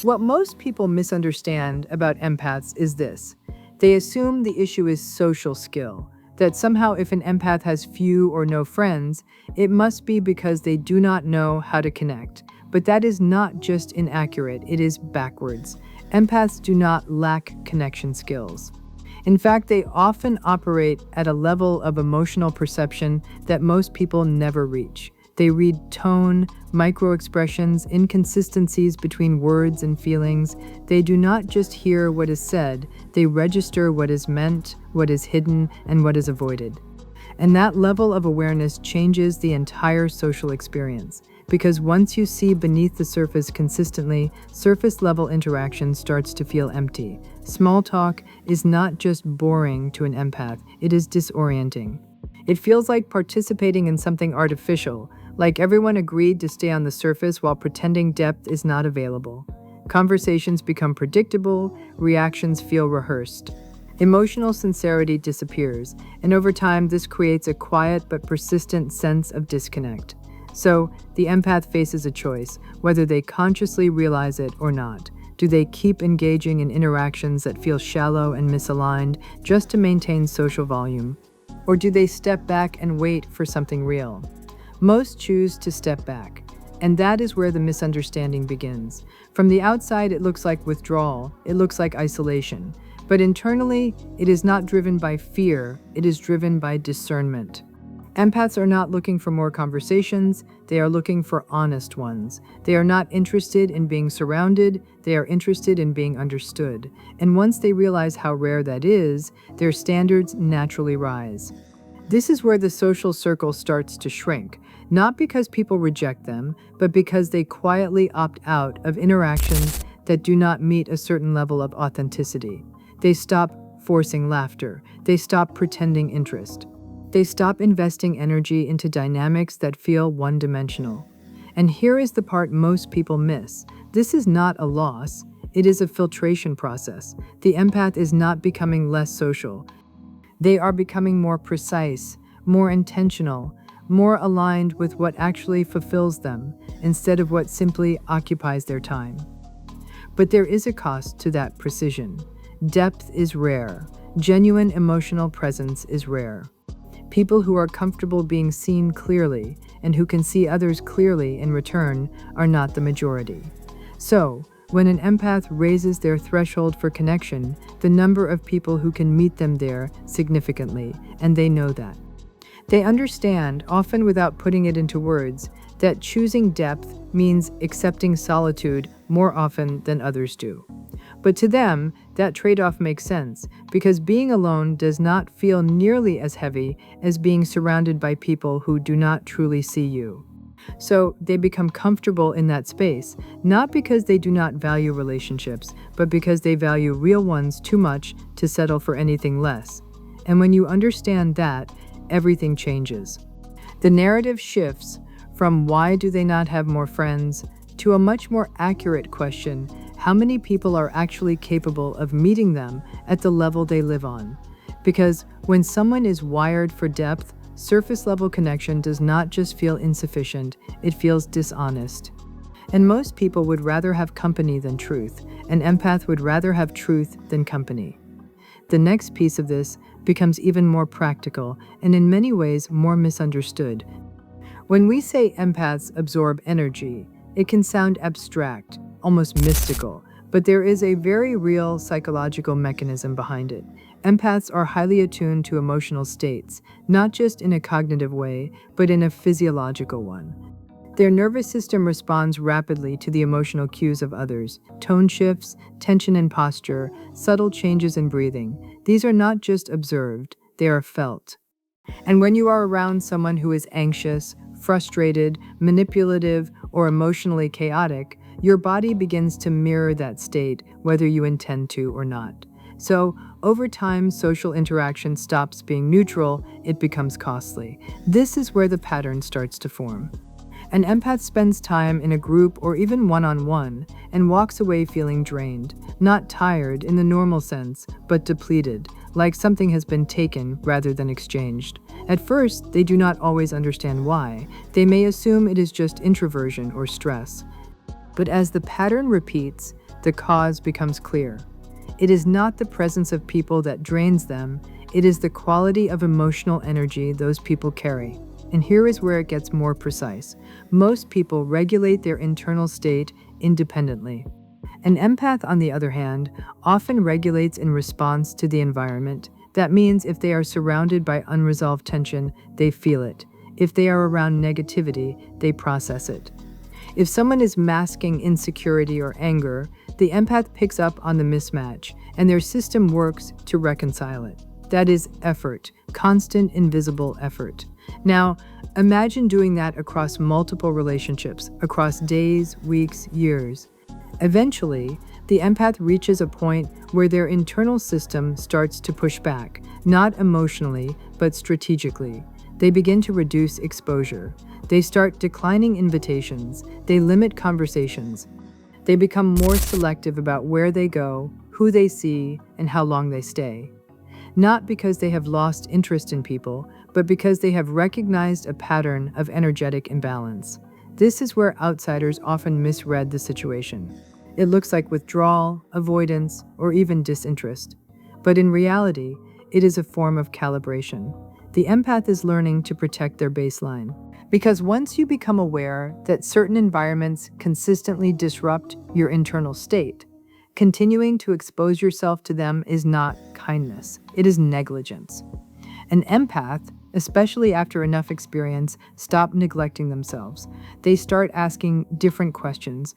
What most people misunderstand about empaths is this. They assume the issue is social skill, that somehow if an empath has few or no friends, it must be because they do not know how to connect. But that is not just inaccurate, it is backwards. Empaths do not lack connection skills. In fact, they often operate at a level of emotional perception that most people never reach. They read tone, microexpressions, inconsistencies between words and feelings. They do not just hear what is said, they register what is meant, what is hidden, and what is avoided. And that level of awareness changes the entire social experience. Because once you see beneath the surface consistently, surface-level interaction starts to feel empty. Small talk is not just boring to an empath, it is disorienting. It feels like participating in something artificial, like everyone agreed to stay on the surface while pretending depth is not available. Conversations become predictable, reactions feel rehearsed. Emotional sincerity disappears, and over time this creates a quiet but persistent sense of disconnect. So, the empath faces a choice, whether they consciously realize it or not. Do they keep engaging in interactions that feel shallow and misaligned just to maintain social volume? Or do they step back and wait for something real? Most choose to step back, and that is where the misunderstanding begins. From the outside, it looks like withdrawal, it looks like isolation. But internally, it is not driven by fear, it is driven by discernment. Empaths are not looking for more conversations, they are looking for honest ones. They are not interested in being surrounded, they are interested in being understood. And once they realize how rare that is, their standards naturally rise. This is where the social circle starts to shrink, not because people reject them, but because they quietly opt out of interactions that do not meet a certain level of authenticity. They stop forcing laughter, they stop pretending interest. They stop investing energy into dynamics that feel one-dimensional. And here is the part most people miss. This is not a loss, it is a filtration process. The empath is not becoming less social. They are becoming more precise, more intentional, more aligned with what actually fulfills them, instead of what simply occupies their time. But there is a cost to that precision. Depth is rare. Genuine emotional presence is rare. People who are comfortable being seen clearly and who can see others clearly in return are not the majority. So, when an empath raises their threshold for connection, the number of people who can meet them there significantly, and they know that. They understand, often without putting it into words, that choosing depth means accepting solitude more often than others do. But to them, that trade-off makes sense, because being alone does not feel nearly as heavy as being surrounded by people who do not truly see you. So they become comfortable in that space, not because they do not value relationships, but because they value real ones too much to settle for anything less. And when you understand that, everything changes. The narrative shifts from why do they not have more friends to a much more accurate question: how many people are actually capable of meeting them at the level they live on? Because when someone is wired for depth, surface-level connection does not just feel insufficient, it feels dishonest. And most people would rather have company than truth. An empath would rather have truth than company. The next piece of this becomes even more practical and in many ways more misunderstood. When we say empaths absorb energy, it can sound abstract, almost mystical, but there is a very real psychological mechanism behind it. Empaths are highly attuned to emotional states, not just in a cognitive way, but in a physiological one. Their nervous system responds rapidly to the emotional cues of others: tone shifts, tension in posture, subtle changes in breathing. These are not just observed, they are felt. And when you are around someone who is anxious, frustrated, manipulative, or emotionally chaotic, your body begins to mirror that state, whether you intend to or not. So, over time, social interaction stops being neutral, it becomes costly. This is where the pattern starts to form. An empath spends time in a group or even one-on-one and walks away feeling drained, not tired in the normal sense, but depleted, like something has been taken rather than exchanged. At first, they do not always understand why. They may assume it is just introversion or stress. But as the pattern repeats, the cause becomes clear. It is not the presence of people that drains them, it is the quality of emotional energy those people carry. And here is where it gets more precise. Most people regulate their internal state independently. An empath, on the other hand, often regulates in response to the environment. That means if they are surrounded by unresolved tension, they feel it. If they are around negativity, they process it. If someone is masking insecurity or anger, the empath picks up on the mismatch, and their system works to reconcile it. That is effort, constant invisible effort. Now, imagine doing that across multiple relationships, across days, weeks, years. Eventually, the empath reaches a point where their internal system starts to push back, not emotionally, but strategically. They begin to reduce exposure. They start declining invitations. They limit conversations. They become more selective about where they go, who they see, and how long they stay. Not because they have lost interest in people, but because they have recognized a pattern of energetic imbalance. This is where outsiders often misread the situation. It looks like withdrawal, avoidance, or even disinterest. But in reality, it is a form of calibration. The empath is learning to protect their baseline. Because once you become aware that certain environments consistently disrupt your internal state, continuing to expose yourself to them is not kindness, it is negligence. An empath, especially after enough experience, stop neglecting themselves. They start asking different questions.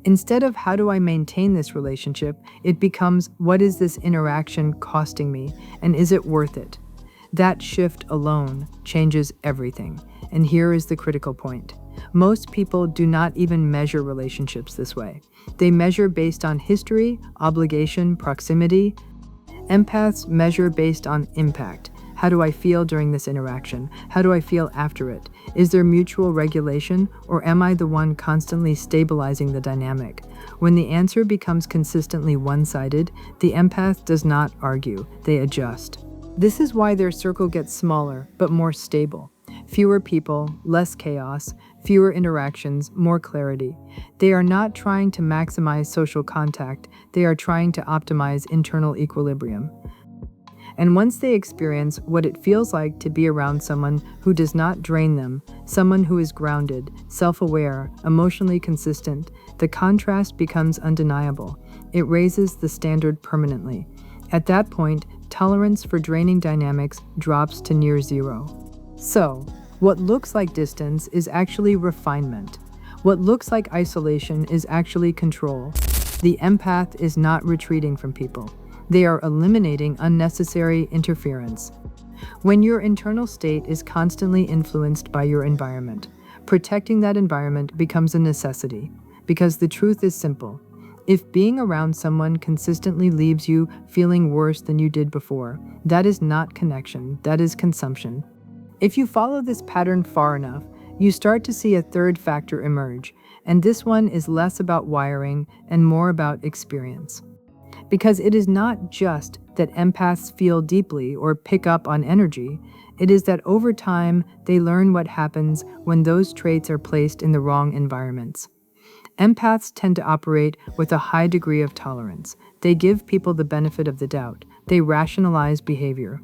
Instead of how do I maintain this relationship, it becomes what is this interaction costing me, and is it worth it? That shift alone changes everything. And here is the critical point. Most people do not even measure relationships this way. They measure based on history, obligation, proximity. Empaths measure based on impact. How do I feel during this interaction? How do I feel after it? Is there mutual regulation, or am I the one constantly stabilizing the dynamic? When the answer becomes consistently one-sided, the empath does not argue, they adjust. This is why their circle gets smaller, but more stable. Fewer people, less chaos, fewer interactions, more clarity. They are not trying to maximize social contact, they are trying to optimize internal equilibrium. And once they experience what it feels like to be around someone who does not drain them, someone who is grounded, self-aware, emotionally consistent, the contrast becomes undeniable. It raises the standard permanently. At that point, tolerance for draining dynamics drops to near zero. So, what looks like distance is actually refinement. What looks like isolation is actually control. The empath is not retreating from people. They are eliminating unnecessary interference. When your internal state is constantly influenced by your environment, protecting that environment becomes a necessity. Because the truth is simple. If being around someone consistently leaves you feeling worse than you did before, that is not connection, that is consumption. If you follow this pattern far enough, you start to see a third factor emerge, and this one is less about wiring and more about experience. Because it is not just that empaths feel deeply or pick up on energy, it is that over time they learn what happens when those traits are placed in the wrong environments. Empaths tend to operate with a high degree of tolerance. They give people the benefit of the doubt. They rationalize behavior.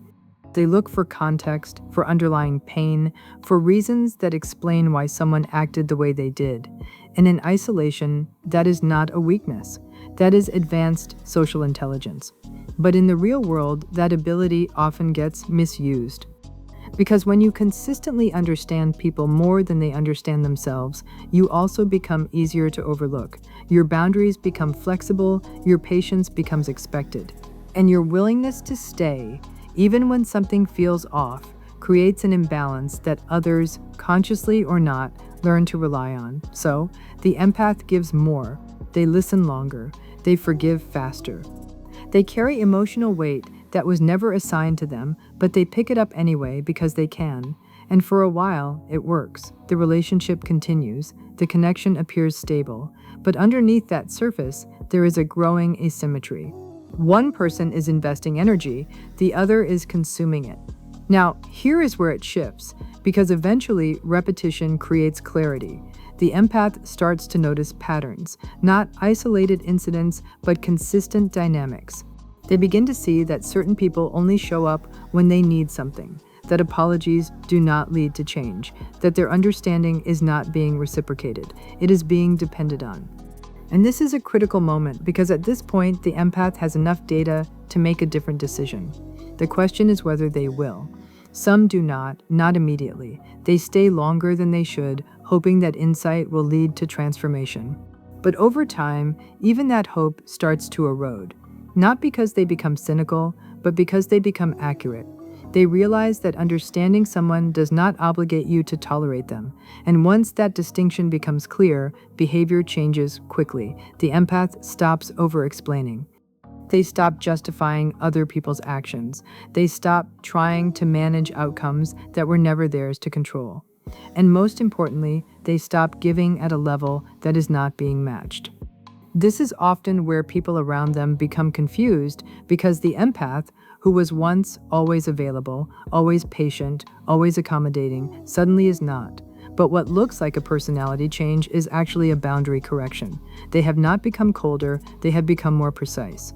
They look for context, for underlying pain, for reasons that explain why someone acted the way they did. And in isolation, that is not a weakness. That is advanced social intelligence. But in the real world, that ability often gets misused. Because when you consistently understand people more than they understand themselves, you also become easier to overlook. Your boundaries become flexible, your patience becomes expected. And your willingness to stay, even when something feels off, creates an imbalance that others, consciously or not, learn to rely on. So, the empath gives more. They listen longer. They forgive faster. They carry emotional weight that was never assigned to them, but they pick it up anyway because they can. And for a while, it works. The relationship continues. The connection appears stable. But underneath that surface, there is a growing asymmetry. One person is investing energy, the other is consuming it. Now, here is where it shifts, because eventually repetition creates clarity. the empath starts to notice patterns, not isolated incidents, but consistent dynamics. They begin to see that certain people only show up when they need something, that apologies do not lead to change, that their understanding is not being reciprocated, it is being depended on. And this is a critical moment because at this point, the empath has enough data to make a different decision. The question is whether they will. Some do not immediately. They stay longer than they should, hoping that insight will lead to transformation. But over time, even that hope starts to erode. Not because they become cynical, but because they become accurate. They realize that understanding someone does not obligate you to tolerate them. And once that distinction becomes clear, behavior changes quickly. The empath stops over-explaining. They stop justifying other people's actions. They stop trying to manage outcomes that were never theirs to control. And most importantly, they stop giving at a level that is not being matched. This is often where people around them become confused because the empath, who was once always available, always patient, always accommodating, suddenly is not. But what looks like a personality change is actually a boundary correction. They have not become colder, they have become more precise.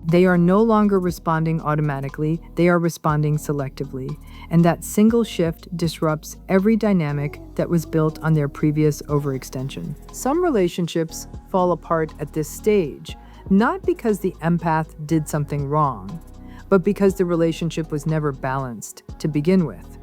They are no longer responding automatically, they are responding selectively. And that single shift disrupts every dynamic that was built on their previous overextension. Some relationships fall apart at this stage, not because the empath did something wrong, but because the relationship was never balanced to begin with.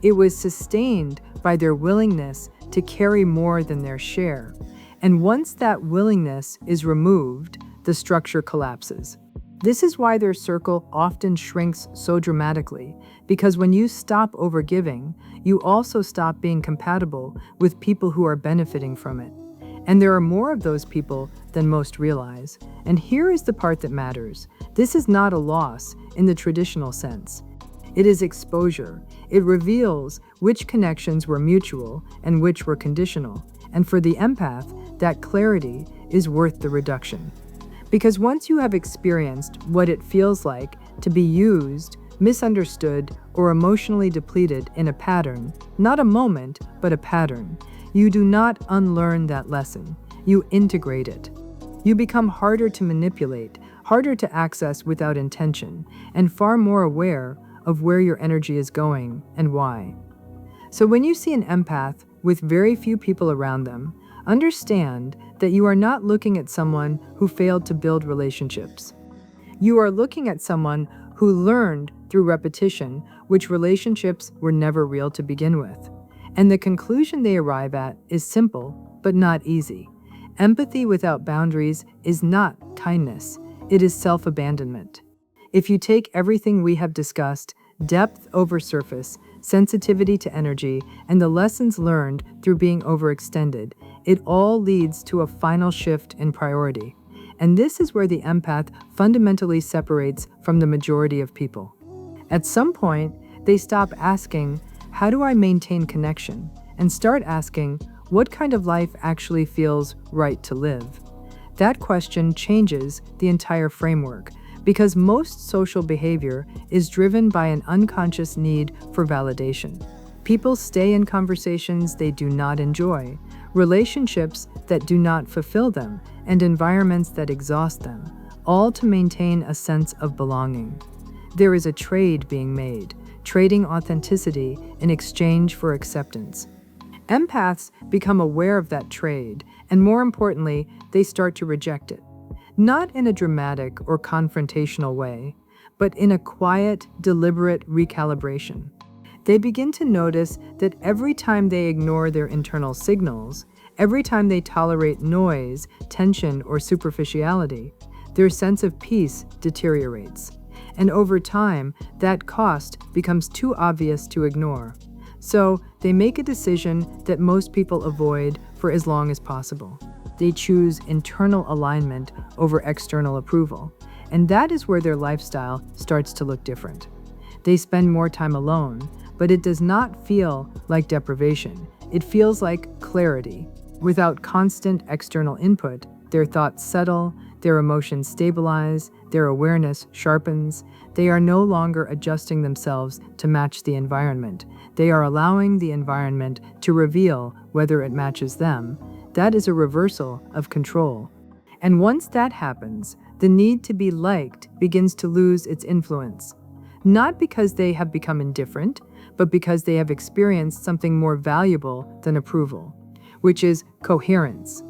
It was sustained by their willingness to carry more than their share. And once that willingness is removed, the structure collapses. This is why their circle often shrinks so dramatically, because when you stop overgiving, you also stop being compatible with people who are benefiting from it. And there are more of those people than most realize. And here is the part that matters. This is not a loss in the traditional sense. It is exposure. It reveals which connections were mutual and which were conditional. And for the empath, that clarity is worth the reduction. Because once you have experienced what it feels like to be used, misunderstood, or emotionally depleted in a pattern, not a moment, but a pattern, you do not unlearn that lesson. You integrate it. You become harder to manipulate, harder to access without intention, and far more aware of where your energy is going and why. So when you see an empath with very few people around them, understand that you are not looking at someone who failed to build relationships. You are looking at someone who learned through repetition which relationships were never real to begin with. And the conclusion they arrive at is simple, but not easy. Empathy without boundaries is not kindness, it is self-abandonment. If you take everything we have discussed, depth over surface, sensitivity to energy, and the lessons learned through being overextended, it all leads to a final shift in priority. And this is where the empath fundamentally separates from the majority of people. At some point, they stop asking, "How do I maintain connection?" and start asking, "What kind of life actually feels right to live?" That question changes the entire framework, because most social behavior is driven by an unconscious need for validation. People stay in conversations they do not enjoy, relationships that do not fulfill them, and environments that exhaust them, all to maintain a sense of belonging. There is a trade being made, trading authenticity in exchange for acceptance. Empaths become aware of that trade, and more importantly, they start to reject it. Not in a dramatic or confrontational way, but in a quiet, deliberate recalibration. They begin to notice that every time they ignore their internal signals, every time they tolerate noise, tension, or superficiality, their sense of peace deteriorates. And over time, that cost becomes too obvious to ignore. So they make a decision that most people avoid for as long as possible. They choose internal alignment over external approval. And that is where their lifestyle starts to look different. They spend more time alone, but it does not feel like deprivation. It feels like clarity. Without constant external input, their thoughts settle, their emotions stabilize, their awareness sharpens. They are no longer adjusting themselves to match the environment. They are allowing the environment to reveal whether it matches them, that is a reversal of control. And once that happens, the need to be liked begins to lose its influence. Not because they have become indifferent, but because they have experienced something more valuable than approval, which is coherence.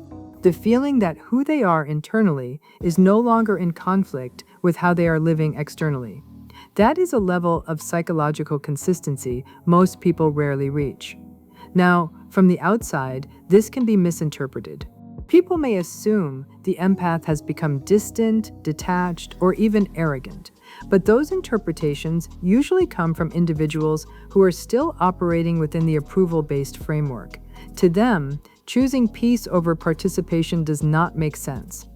The feeling that who they are internally is no longer in conflict with how they are living externally. That is a level of psychological consistency most people rarely reach. Now, from the outside, this can be misinterpreted. People may assume the empath has become distant, detached, or even arrogant, but those interpretations usually come from individuals who are still operating within the approval-based framework. To them, choosing peace over participation does not make sense.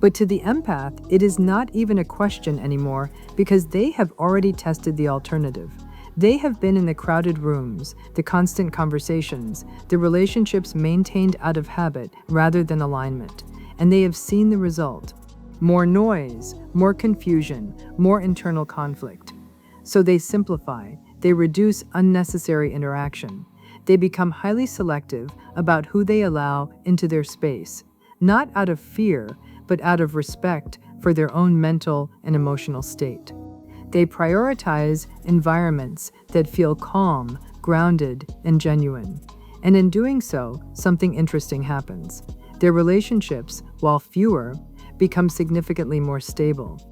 But to the empath, it is not even a question anymore because they have already tested the alternative. They have been in the crowded rooms, the constant conversations, the relationships maintained out of habit rather than alignment, and they have seen the result. More noise, more confusion, more internal conflict. So they simplify, they reduce unnecessary interaction. They become highly selective about who they allow into their space, not out of fear, but out of respect for their own mental and emotional state. They prioritize environments that feel calm, grounded, and genuine. And in doing so, something interesting happens. Their relationships, while fewer, become significantly more stable.